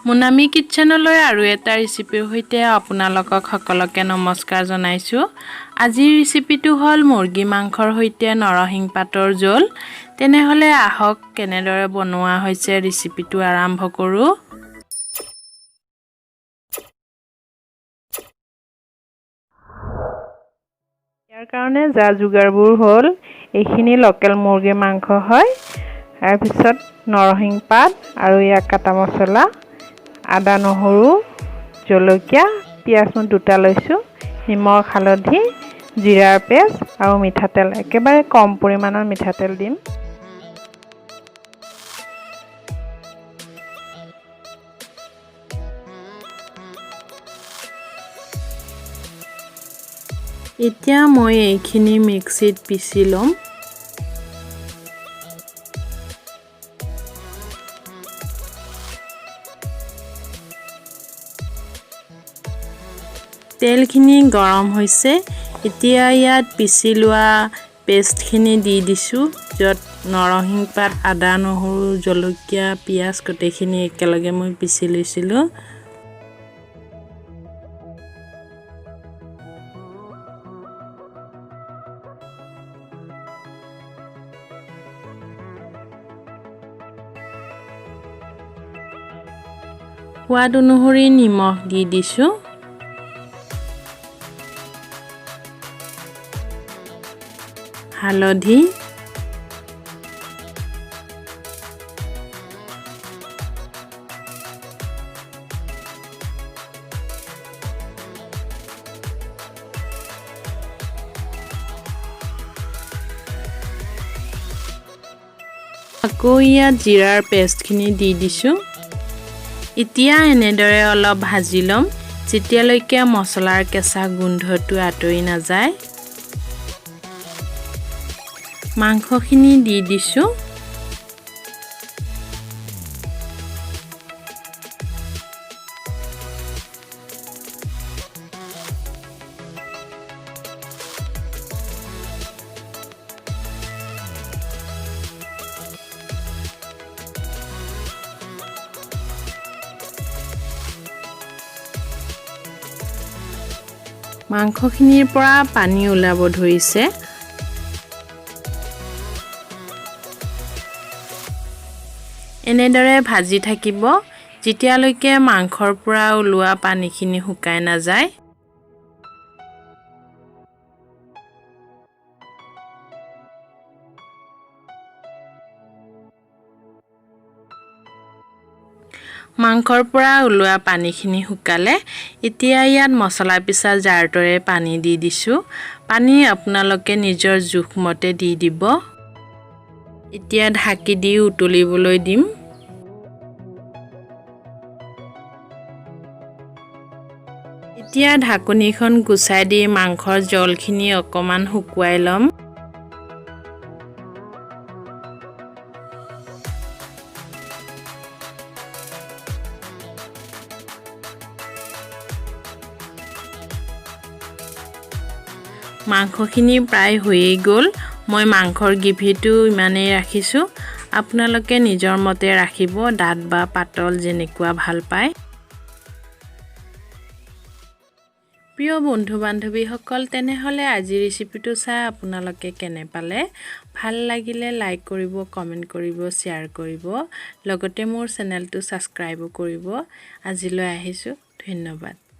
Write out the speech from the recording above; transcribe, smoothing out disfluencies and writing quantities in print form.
মুনামি কিটচেনলৈ আৰু এটা ৰেচিপিৰ সৈতে আপোনালোকক সকলোকে নমস্কাৰ জনাইছোঁ। আজিৰ ৰেচিপিটো হ'ল মুৰ্গী মাংসৰ সৈতে নৰসিংহ পাতৰ জোল। তেনেহ'লে আহক কেনেদৰে বনোৱা হৈছে ৰেচিপিটো আৰম্ভ কৰোঁ। ইয়াৰ কাৰণে যা যোগাৰবোৰ হ'ল এইখিনি লোকেল মুৰ্গী মাংস হয়। তাৰপিছত নৰসিংহ পাত আৰু ইয়াৰ কাটা মছলা, আদা নহৰু জলকীয়া পিঁয়াজ মই দুটা লৈছোঁ, নিমখ হালধি জিৰাৰ পেষ্ট আৰু মিঠাতেল, একেবাৰে কম পৰিমাণৰ মিঠাতেল দিম। এতিয়া মই এইখিনি মিক্সিত পিচি ল'ম। তেলখিনি গৰম হৈছে। এতিয়া ইয়াত পিচি লোৱা পেষ্টখিনি দি দিছোঁ, য'ত নৰসিংহ পাত, আদা নহৰু জলকীয়া পিঁয়াজ গোটেইখিনি একেলগে মই পিচি লৈছিলোঁ। সোৱাদ অনুসৰি নিমখ দি দিছোঁ। হালধি, আকৌ ইয়াত জিৰাৰ পেষ্টখিনি দি দিছোঁ। এতিয়া এনেদৰে অলপ ভাজি ল'ম, যেতিয়ালৈকে মছলাৰ কেঁচা গোন্ধটো আঁতৰি নাযায়। মাংসখিনি দি দিছোঁ। মাংসখিনিৰ পৰা পানী ওলাব ধৰিছে। এনেদৰে ভাজি থাকিব যেতিয়ালৈকে মাংসৰ পৰা ওলোৱা পানীখিনি শুকাই নাযায়। মাংসৰ পৰা ওলোৱা পানীখিনি শুকালে এতিয়া ইয়াত মছলা পিছা জাৰটোৰে পানী দি দিছোঁ। পানী আপোনালোকে নিজৰ জোখমতে দি দিব। এতিয়া ঢাকি দি উতলিবলৈ দিম। এতিয়া ঢাকনিখন গুচাই দি মাংসৰ জলখিনি অকণমান শুকুৱাই ল'ম। মাংসখিনি প্ৰায় হৈয়ে গ'ল। মই মাংসৰ গ্ৰেভিটো ইমানেই ৰাখিছোঁ। আপোনালোকে নিজৰ মতে ৰাখিব, ডাঠ বা পাতল যেনেকুৱা ভাল পায়। প্ৰিয় বন্ধু বান্ধৱীসকল, তেনেহ'লে আজিৰ ৰেচিপিটো চাই আপোনালোকে কেনে পালে? ভাল লাগিলে লাইক কৰিব, কমেণ্ট কৰিব, শ্বেয়াৰ কৰিব, লগতে মোৰ চেনেলটো ছাবস্ক্ৰাইবো কৰিব। আজিলৈ আহিছোঁ, ধন্যবাদ।